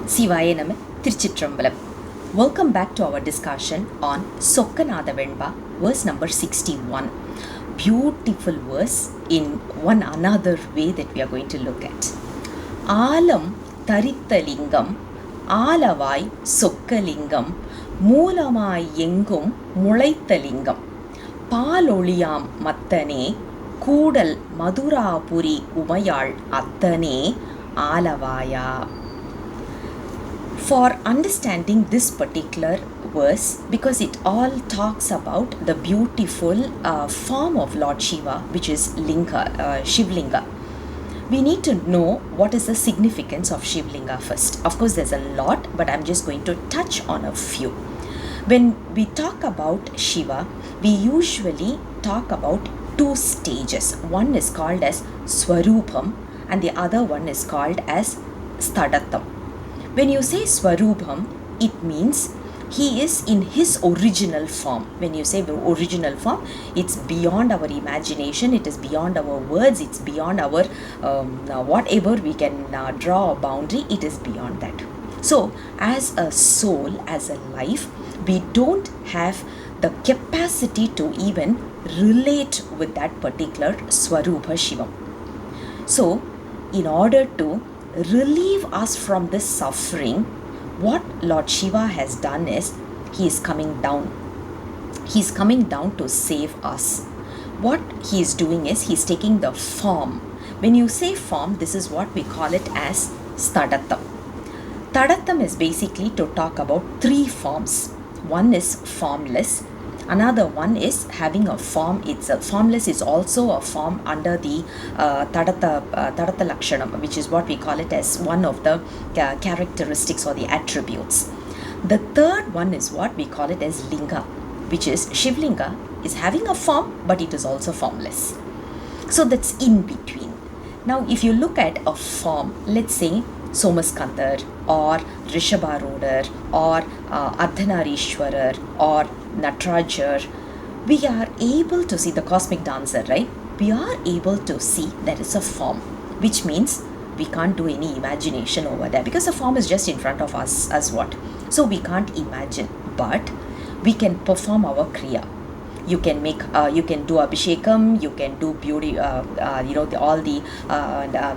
Sivaye Nama Tiruchitrambalam. Welcome back to our discussion on Sokkanatha Venba, verse number 61. Beautiful verse in one another way that we are going to look at. Aalam tharitha lingam, Aalavai Sokkalingam, Moolamai Yengum Mulaitha lingam, Paloliyam Mattane, Koodal Madurapuri Umayal Attane, Aalavaya. For understanding this particular verse, because it all talks about the beautiful form of Lord Shiva, which is Shivlinga, we need to know what is the significance of Shivlinga first. Of course, there's a lot, but I'm just going to touch on a few. When we talk about Shiva, we usually talk about two stages. One is called as Swarupam and the other one is called as Stadatam. When you say Swarupam, it means he is in his original form. When you say original form, it's beyond our imagination, it is beyond our words, it's beyond our whatever we can draw a boundary, it is beyond that. So, as a soul, as a life, we don't have the capacity to even relate with that particular Swarupa Shivam. So, in order to relieve us from this suffering, what Lord Shiva has done is he is coming down. He is coming down to save us. What he is doing is he is taking the form. When you say form, this is what we call it as Stadatam. Tadatam is basically to talk about three forms. One is formless. Another one is having a form itself. Formless is also a form under the Tadatha Lakshanam, which is what we call it as one of the characteristics or the attributes. The third one is what we call it as Linga, which is Shivlinga is having a form, but it is also formless. So that's in between. Now, if you look at a form, let's say Somaskandar or Rishabharudar or Ardhanarishwarar or Natrajar, we are able to see the cosmic dancer, right? We are able to see there is a form, which means we can't do any imagination over there because the form is just in front of us as what? So we can't imagine, but we can perform our kriya. You can make, you can do abhishekam, you can do beauty, all the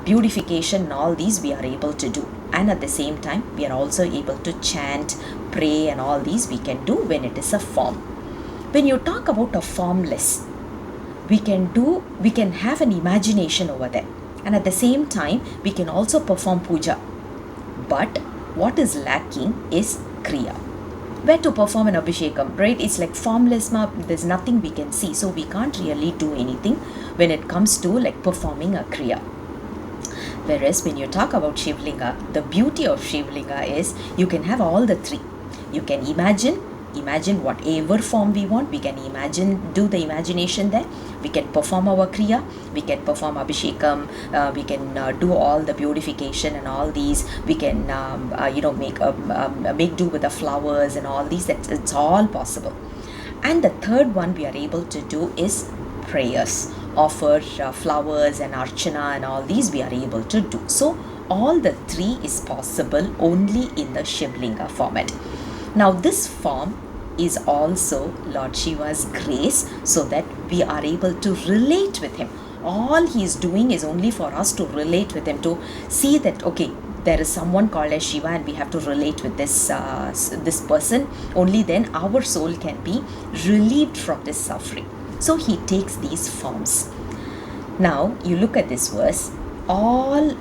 beautification and all these we are able to do. And at the same time, we are also able to chant, pray and all these we can do when it is a form. When you talk about a formless, we can have an imagination over there. And at the same time, we can also perform puja. But what is lacking is kriya. Where to perform an abhishekam, right? It's like formless, there's nothing we can see. So we can't really do anything when it comes to like performing a kriya. Whereas when you talk about Shivlinga, the beauty of Shivlinga is you can have all the three. You can imagine whatever form we want. We can do the imagination there. We can perform our kriya. We can perform abhishekam. We can do all the beautification and all these. We can make do with the flowers and all these. It's all possible. And the third one we are able to do is prayers. Offer flowers and archana and all these we are able to do. So all the three is possible only in the Shivlinga format. Now this form is also Lord Shiva's grace so that we are able to relate with him. All he is doing is only for us to relate with him, to see that okay, there is someone called as Shiva and we have to relate with this person. Only then our soul can be relieved from this suffering. So he takes these forms. Now you look at this verse, all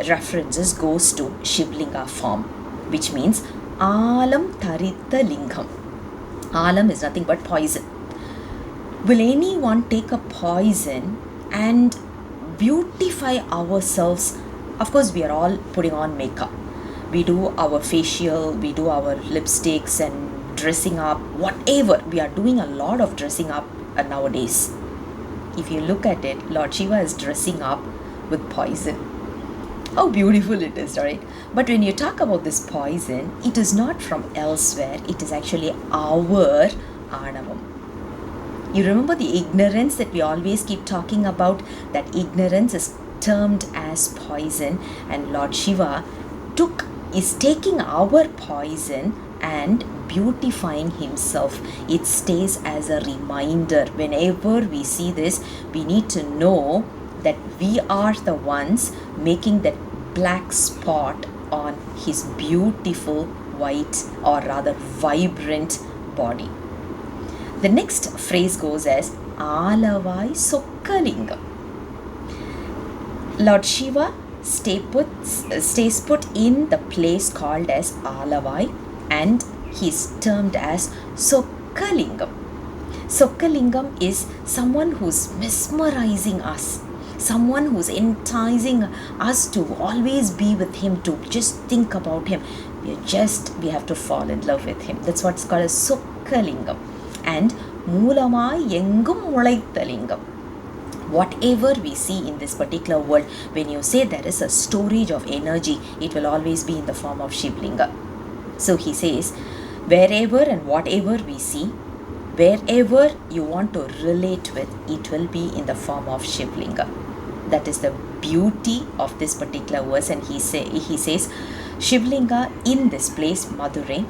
references goes to Shivlinga form, which means Aalam tharitha lingam. Aalam is nothing but poison. Will anyone take a poison and beautify ourselves? Of course, we are all putting on makeup. We do our facial, we do our lipsticks and dressing up, whatever. We are doing a lot of dressing up nowadays. If you look at it, Lord Shiva is dressing up with poison. How beautiful it is, right? But when you talk about this poison, it is not from elsewhere. It is actually our Anavam. You remember the ignorance that we always keep talking about? That ignorance is termed as poison, and Lord Shiva took is taking our poison and beautifying himself. It stays as a reminder. Whenever we see this, we need to know that we are the ones making that black spot on his beautiful white, or rather vibrant body. The next phrase goes as Alavai Sokkalingam. Lord Shiva stays put in the place called as Alavai, and he is termed as Sokkalingam. Sokkalingam is someone who's mesmerizing us, someone who's enticing us to always be with him, to just think about him. We have to fall in love with him. That's what's called as Sokkalingam. And Moolamai Yengum Mulaithalingam. Whatever we see in this particular world, when you say there is a storage of energy, it will always be in the form of Shivlinga. So he says, wherever and whatever we see, wherever you want to relate with, it will be in the form of Shivlinga. That is the beauty of this particular verse. And he says, Shivlinga in this place, Madurai,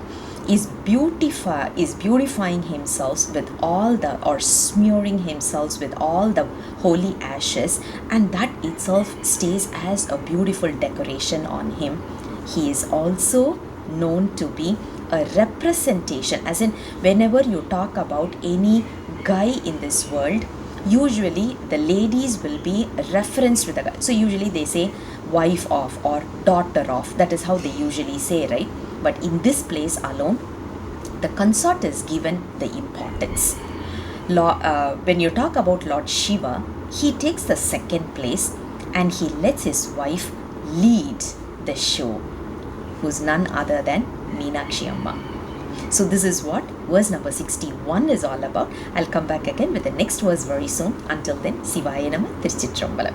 is beautifying himself with all the, or smearing himself with all the holy ashes, and that itself stays as a beautiful decoration on him. He is also known to be a representation, as in whenever you talk about any guy in this world, usually the ladies will be referenced with a guy. So usually they say wife of or daughter of. That is how they usually say, right? But in this place alone, the consort is given the importance. When you talk about Lord Shiva, he takes the second place and he lets his wife lead the show, who's none other than Meenakshi Amma. So this is what verse number 61 is all about. I'll come back again with the next verse very soon. Until then, Sivaya Nama, Tiruchitrambalam.